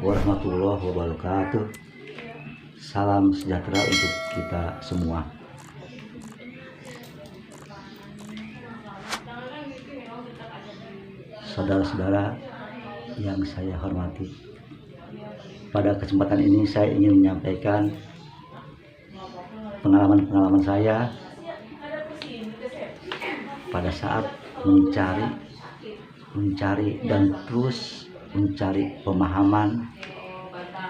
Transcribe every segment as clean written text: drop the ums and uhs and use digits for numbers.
warahmatullahi wabarakatuh. Salam sejahtera untuk kita semua. Saudara-saudara yang saya hormati, pada kesempatan ini saya ingin menyampaikan pengalaman-pengalaman saya pada saat mencari dan terus mencari pemahaman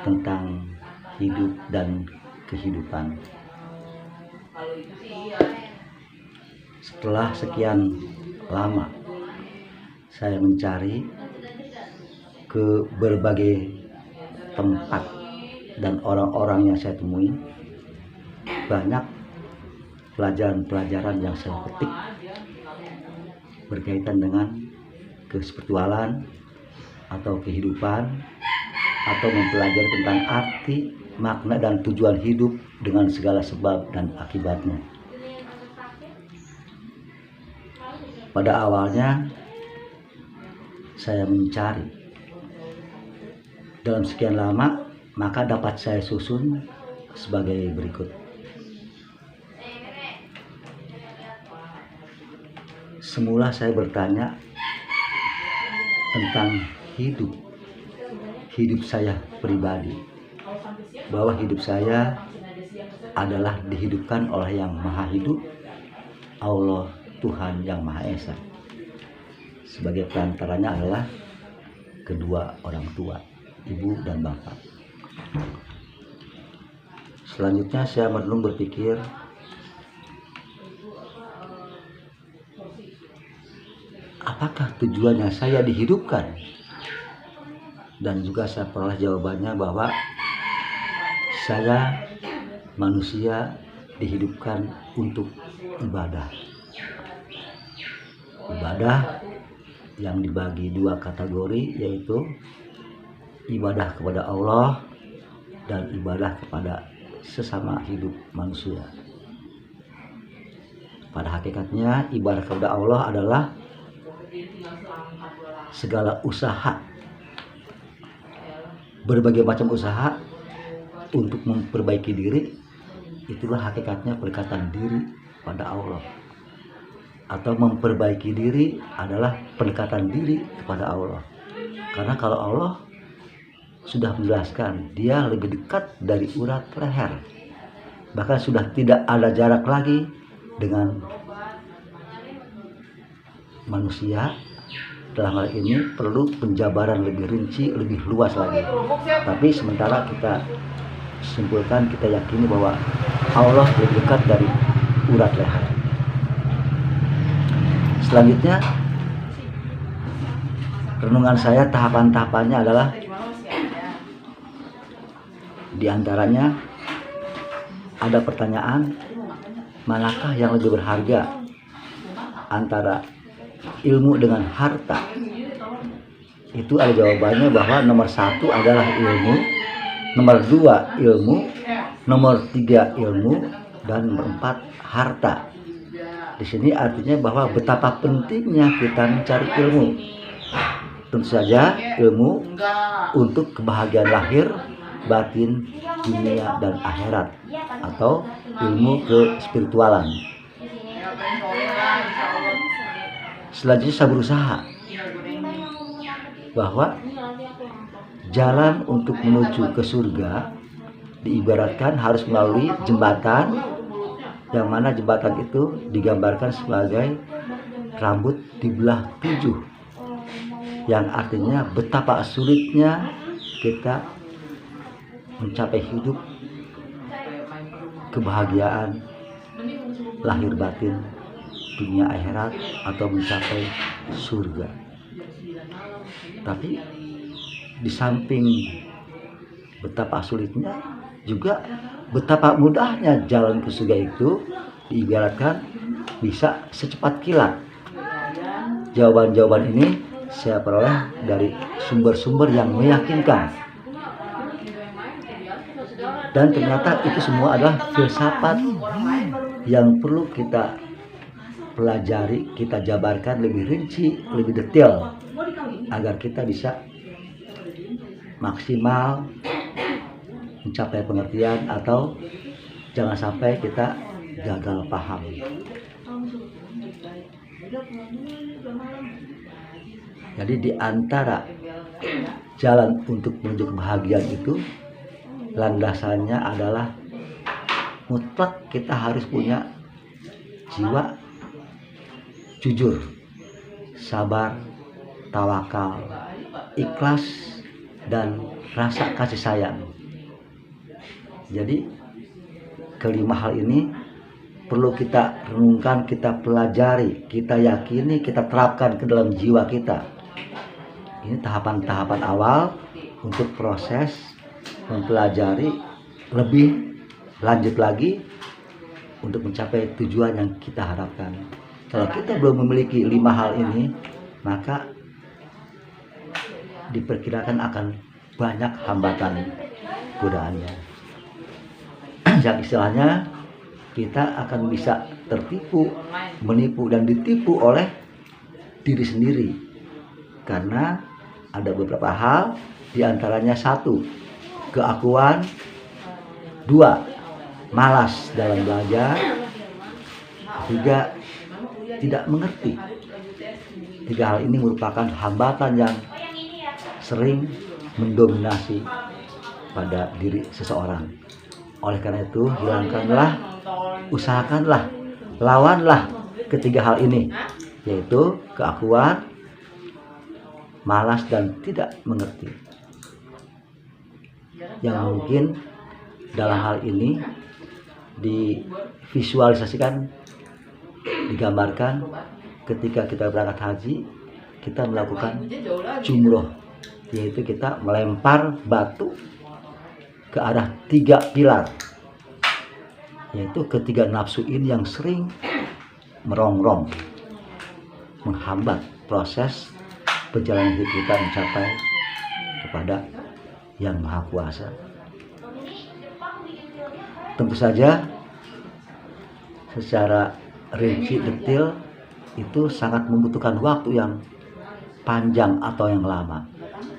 tentang hidup dan kehidupan. Setelah sekian lama saya mencari ke berbagai tempat dan orang-orang yang saya temui, banyak pelajaran-pelajaran yang saya petik berkaitan dengan kespiritualan atau kehidupan, atau mempelajari tentang arti, makna, dan tujuan hidup dengan segala sebab dan akibatnya. Pada awalnya saya mencari dalam sekian lama, maka dapat saya susun sebagai berikut. Semula saya bertanya tentang hidup saya pribadi, bahwa hidup saya adalah dihidupkan oleh Yang Maha Hidup, Allah, Tuhan Yang Maha Esa. Sebagai perantaranya adalah kedua orang tua, ibu dan bapak. Selanjutnya saya merenung berpikir, apakah tujuannya saya dihidupkan? Dan juga saya peroleh jawabannya bahwa saya manusia dihidupkan untuk ibadah. Ibadah yang dibagi dua kategori, yaitu ibadah kepada Allah dan ibadah kepada sesama hidup manusia. Pada hakikatnya ibadah kepada Allah adalah segala usaha, berbagai macam usaha untuk memperbaiki diri. Itulah hakikatnya pendekatan diri pada Allah, atau memperbaiki diri adalah pendekatan diri kepada Allah. Karena kalau Allah sudah menjelaskan, dia lebih dekat dari urat leher, bahkan sudah tidak ada jarak lagi dengan manusia. Dalam hal ini perlu penjabaran lebih rinci, lebih luas lagi. Tapi sementara kita simpulkan, kita yakini bahwa Allah lebih dekat dari urat leher. Selanjutnya, renungan saya tahapan-tahapannya adalah, diantaranya ada pertanyaan, manakah yang lebih berharga antara ilmu dengan harta? Itu ada jawabannya bahwa nomor 1 adalah ilmu, nomor 2 ilmu, nomor 3 ilmu, dan nomor 4 harta. Di sini artinya bahwa betapa pentingnya kita mencari ilmu. Tentu saja ilmu untuk kebahagiaan lahir, batin, dunia, dan akhirat, atau ilmu kespiritualan. Selanjutnya saya berusaha bahwa jalan untuk menuju ke surga diibaratkan harus melalui jembatan, yang mana jembatan itu digambarkan sebagai rambut dibelah 7, yang artinya betapa sulitnya kita mencapai hidup kebahagiaan lahir batin, dunia akhirat, atau mencapai surga. Tapi di samping betapa sulitnya, juga betapa mudahnya jalan ke surga itu diibaratkan bisa secepat kilat. Jawaban-jawaban ini saya peroleh dari sumber-sumber yang meyakinkan, dan ternyata itu semua adalah filsafat yang perlu kita pelajari, kita jabarkan lebih rinci, lebih detail, agar kita bisa maksimal mencapai pengertian, atau jangan sampai kita gagal paham. Jadi di antara jalan untuk menuju kebahagiaan itu, landasannya adalah mutlak kita harus punya jiwa jujur, sabar, tawakal, ikhlas, dan rasa kasih sayang. Jadi kelima hal ini perlu kita renungkan, kita pelajari, kita yakini, kita terapkan ke dalam jiwa kita. Ini tahapan-tahapan awal untuk proses mempelajari lebih lanjut lagi untuk mencapai tujuan yang kita harapkan. Kalau kita belum memiliki 5 hal ini, maka diperkirakan akan banyak hambatan godaannya. Yang istilahnya kita akan bisa tertipu, menipu, dan ditipu oleh diri sendiri. Karena ada beberapa hal, diantaranya 1, keakuan, 2, malas dalam belajar, 3, tidak mengerti. 3 hal ini merupakan hambatan yang sering mendominasi pada diri seseorang. Oleh karena itu, hilangkanlah, usahakanlah, lawanlah ketiga hal ini, yaitu keakuan, malas, dan tidak mengerti. Yang mungkin dalam hal ini divisualisasikan, digambarkan ketika kita berangkat haji, kita melakukan jumroh, yaitu kita melempar batu ke arah 3 pilar, yaitu ketiga nafsu ini yang sering merongrong, menghambat proses perjalanan hidup kita mencapai kepada Yang Maha Kuasa. Tentu saja secara rinci detail itu sangat membutuhkan waktu yang panjang atau yang lama.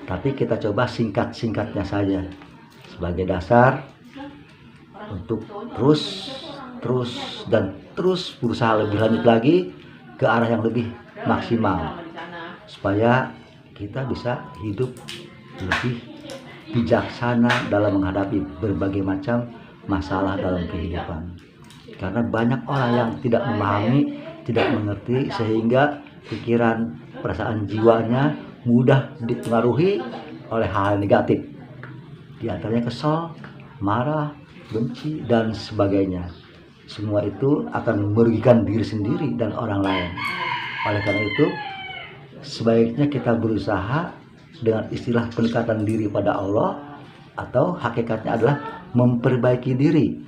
Tapi kita coba singkat-singkatnya saja sebagai dasar untuk terus berusaha lebih lanjut lagi ke arah yang lebih maksimal, supaya kita bisa hidup lebih bijaksana dalam menghadapi berbagai macam masalah dalam kehidupan. Karena banyak orang yang tidak memahami, tidak mengerti, sehingga pikiran, perasaan jiwanya mudah dipengaruhi oleh hal negatif, di antaranya kesal, marah, benci, dan sebagainya. Semua itu akan merugikan diri sendiri dan orang lain. Oleh karena itu, sebaiknya kita berusaha dengan istilah pendekatan diri pada Allah, atau hakikatnya adalah memperbaiki diri,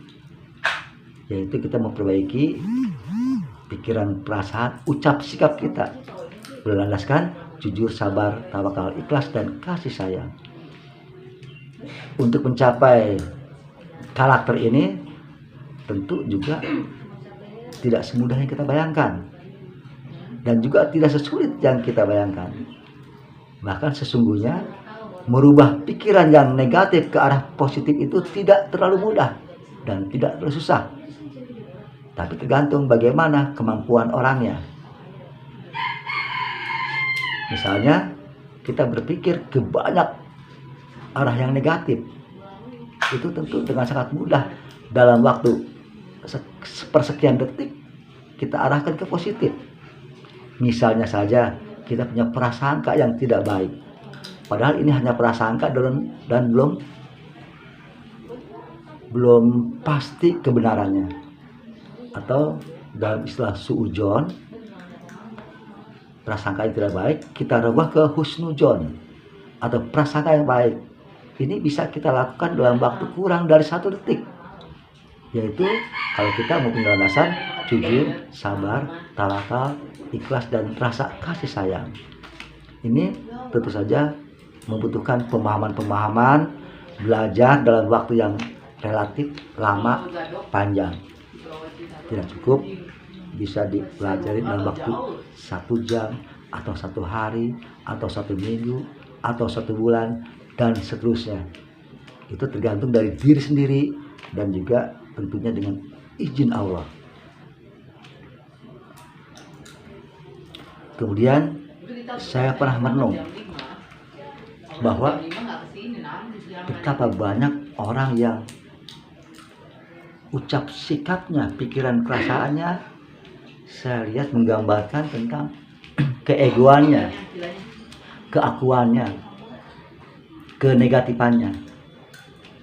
yaitu kita memperbaiki pikiran, perasaan, ucap, sikap kita berlandaskan jujur, sabar, tawakal, ikhlas, dan kasih sayang. Untuk mencapai karakter ini tentu juga tidak semudah yang kita bayangkan, dan juga tidak sesulit yang kita bayangkan. Bahkan sesungguhnya merubah pikiran yang negatif ke arah positif itu tidak terlalu mudah dan tidak terlalu susah, tapi tergantung bagaimana kemampuan orangnya. Misalnya kita berpikir ke banyak arah yang negatif, itu tentu dengan sangat mudah dalam waktu sepersekian detik kita arahkan ke positif. Misalnya saja kita punya prasangka yang tidak baik, padahal ini hanya prasangka dan belum pasti kebenarannya. Atau dalam istilah suudzon, prasangka yang tidak baik kita rubah ke husnudzon atau prasangka yang baik. Ini bisa kita lakukan dalam waktu kurang dari 1 detik, yaitu kalau kita mempunyai landasan jujur, sabar, tawakal, ikhlas, dan rasa kasih sayang. Ini tentu saja membutuhkan pemahaman-pemahaman, belajar dalam waktu yang relatif lama, panjang. Tidak cukup bisa dipelajari dalam waktu 1 jam atau 1 hari atau 1 minggu atau 1 bulan. dan seterusnya. Itu tergantung dari diri sendiri dan juga tentunya dengan izin Allah. Kemudian saya pernah merenung bahwa betapa banyak orang yang ucap sikapnya, pikiran perasaannya, saya lihat menggambarkan tentang keegoannya, keakuannya, kenegatifannya.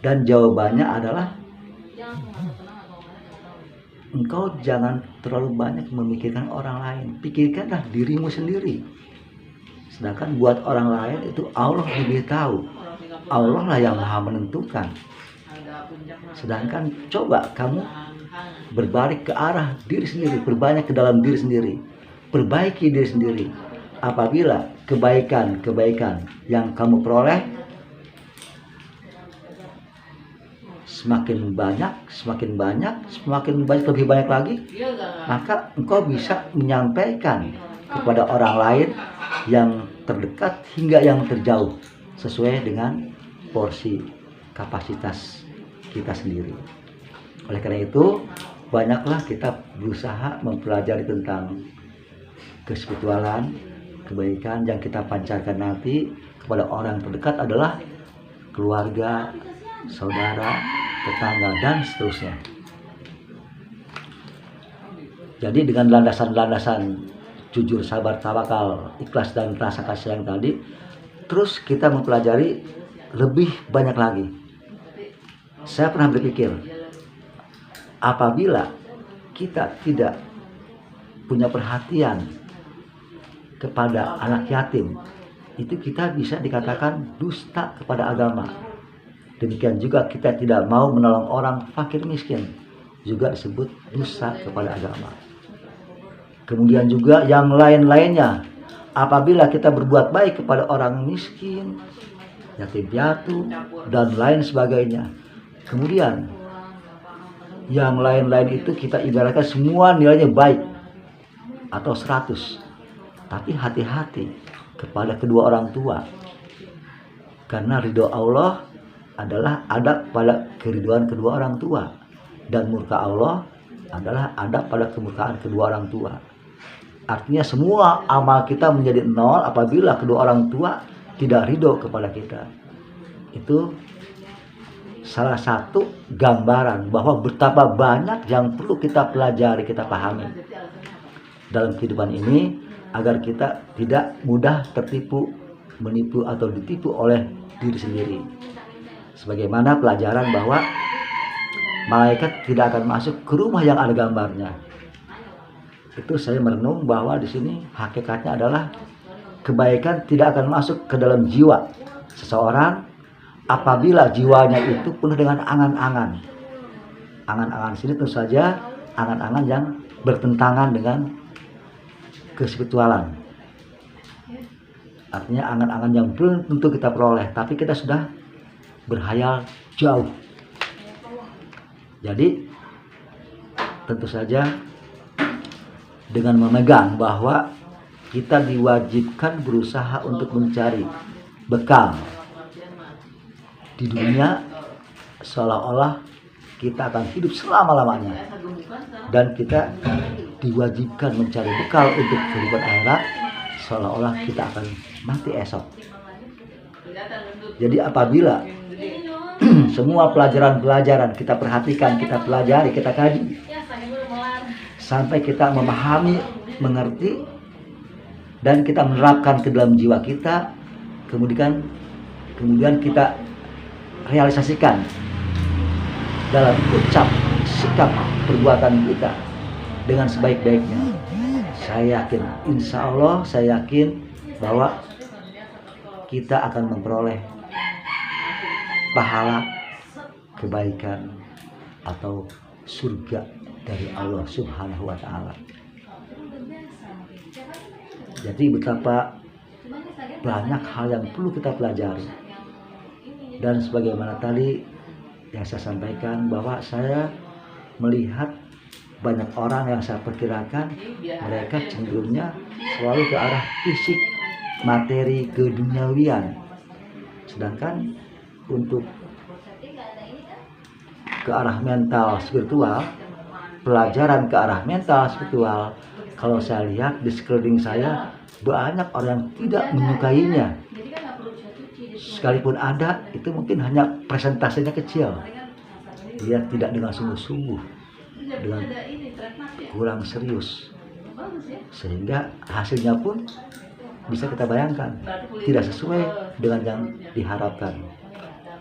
Dan jawabannya adalah, engkau jangan terlalu banyak memikirkan orang lain, pikirkanlah dirimu sendiri. Sedangkan buat orang lain itu Allah lebih tahu, Allah lah yang maha menentukan. Sedangkan coba kamu berbalik ke arah diri sendiri, berbanyak ke dalam diri sendiri, perbaiki diri sendiri. Apabila kebaikan yang kamu peroleh semakin banyak, lebih banyak lagi, maka engkau bisa menyampaikan kepada orang lain yang terdekat hingga yang terjauh sesuai dengan porsi kapasitas kita sendiri. Oleh karena itu, banyaklah kita berusaha mempelajari tentang kespiritualan, kebaikan yang kita pancarkan nanti kepada orang terdekat adalah keluarga, saudara, tetangga, dan seterusnya. Jadi dengan landasan-landasan jujur, sabar, tawakal, ikhlas, dan rasa kasih yang tadi, terus kita mempelajari lebih banyak lagi. Saya pernah berpikir, apabila kita tidak punya perhatian kepada anak yatim, itu kita bisa dikatakan dusta kepada agama. Demikian juga kita tidak mau menolong orang fakir miskin, juga disebut dosa kepada agama. Kemudian juga yang lain-lainnya, apabila kita berbuat baik kepada orang miskin, yatim piatu, dan lain sebagainya. Kemudian yang lain-lain itu kita ibaratkan semua nilainya baik atau 100. Tapi hati-hati kepada kedua orang tua. Karena ridho Allah adalah ada pada keriduan kedua orang tua, dan murka Allah adalah ada pada kemurkaan kedua orang tua. Artinya semua amal kita menjadi nol apabila kedua orang tua tidak ridho kepada kita. Itu salah satu gambaran bahwa betapa banyak yang perlu kita pelajari, kita pahami dalam kehidupan ini, agar kita tidak mudah tertipu, menipu, atau ditipu oleh diri sendiri. Sebagaimana pelajaran bahwa malaikat tidak akan masuk ke rumah yang ada gambarnya. Itu saya merenung bahwa di sini hakikatnya adalah kebaikan tidak akan masuk ke dalam jiwa seseorang apabila jiwanya itu penuh dengan angan-angan. Angan-angan sini tentu saja angan-angan yang bertentangan dengan kespiritualan. Artinya angan-angan yang belum tentu kita peroleh, tapi kita sudah berhayal jauh. Jadi tentu saja dengan memegang bahwa kita diwajibkan berusaha untuk mencari bekal di dunia, seolah-olah kita akan hidup selama-lamanya, dan kita diwajibkan mencari bekal untuk kehidupan akhirat, seolah-olah kita akan mati esok. Jadi apabila semua pelajaran-pelajaran kita perhatikan, kita pelajari, kita kaji, sampai kita memahami, mengerti, dan kita menerapkan ke dalam jiwa kita, kemudian kita realisasikan dalam ucap, sikap, perbuatan kita dengan sebaik-baiknya. Saya yakin, insya Allah saya yakin bahwa kita akan memperoleh pahala, kebaikan, atau surga dari Allah Subhanahu wa Ta'ala. Jadi betapa banyak hal yang perlu kita pelajari. Dan sebagaimana tadi yang saya sampaikan, bahwa saya melihat banyak orang yang saya perkirakan mereka cenderungnya selalu ke arah fisik, materi, keduniawian. Sedangkan untuk ke arah mental spiritual, pelajaran ke arah mental spiritual, kalau saya lihat di sekeliling saya banyak orang yang tidak menyukainya. Sekalipun ada, itu mungkin hanya presentasinya kecil. Dia tidak dengan sungguh-sungguh, dengan kurang serius, sehingga hasilnya pun bisa kita bayangkan tidak sesuai dengan yang diharapkan.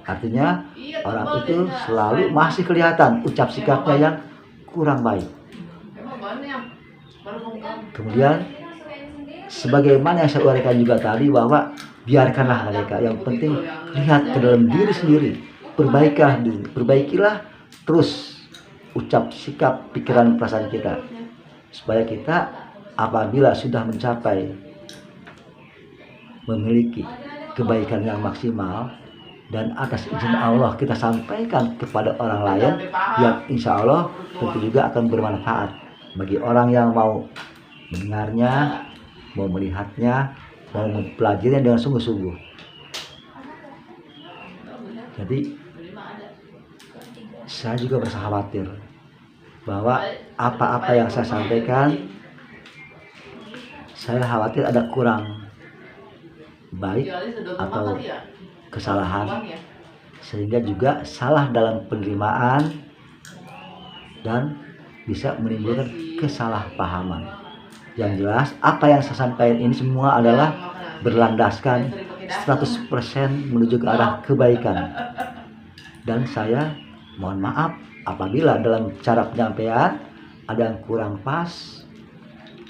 Artinya orang itu selalu masih kelihatan ucap sikapnya yang kurang baik. Kemudian sebagaimana yang saya uraikan juga tadi, bahwa biarkanlah mereka, yang penting lihat ke dalam diri sendiri, perbaikilah terus ucap, sikap, pikiran, perasaan kita, supaya kita apabila sudah mencapai memiliki kebaikan yang maksimal, dan atas izin Allah kita sampaikan kepada orang lain, yang insya Allah tentu juga akan bermanfaat bagi orang yang mau mendengarnya, mau melihatnya, mau mempelajarinya dengan sungguh-sungguh. Jadi saya juga merasa khawatir bahwa apa-apa yang saya sampaikan, saya khawatir ada kurang baik atau kesalahan, sehingga juga salah dalam penerimaan dan bisa menimbulkan kesalahpahaman. Yang jelas apa yang saya sampaikan ini semua adalah berlandaskan 100% menuju ke arah kebaikan. Dan saya mohon maaf apabila dalam cara penyampaian ada yang kurang pas,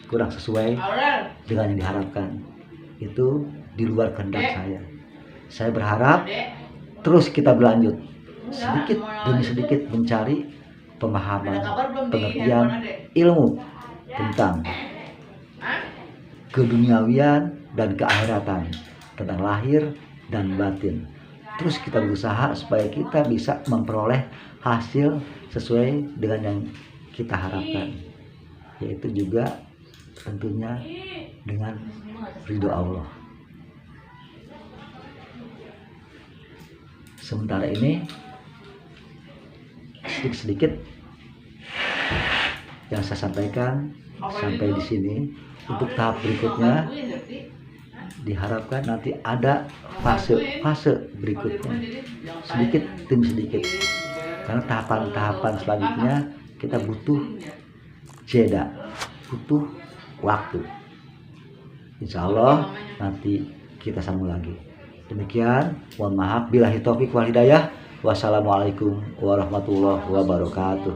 kurang sesuai dengan yang diharapkan. Itu di luar kehendak saya. Saya berharap terus kita berlanjut sedikit demi sedikit mencari pemahaman, pengertian, ilmu tentang keduniawian dan keakhiratan, tentang lahir dan batin. Terus kita berusaha supaya kita bisa memperoleh hasil sesuai dengan yang kita harapkan, yaitu juga tentunya dengan ridho Allah. Sementara ini sedikit-sedikit yang saya sampaikan sampai di sini. Untuk tahap berikutnya diharapkan nanti ada fase berikutnya, sedikit demi sedikit, karena tahapan-tahapan selanjutnya kita butuh jeda, butuh waktu. Insya Allah nanti kita sambung lagi. Demikian, mohon maaf billahi taufik wal hidayah. Wassalamualaikum warahmatullahi wabarakatuh.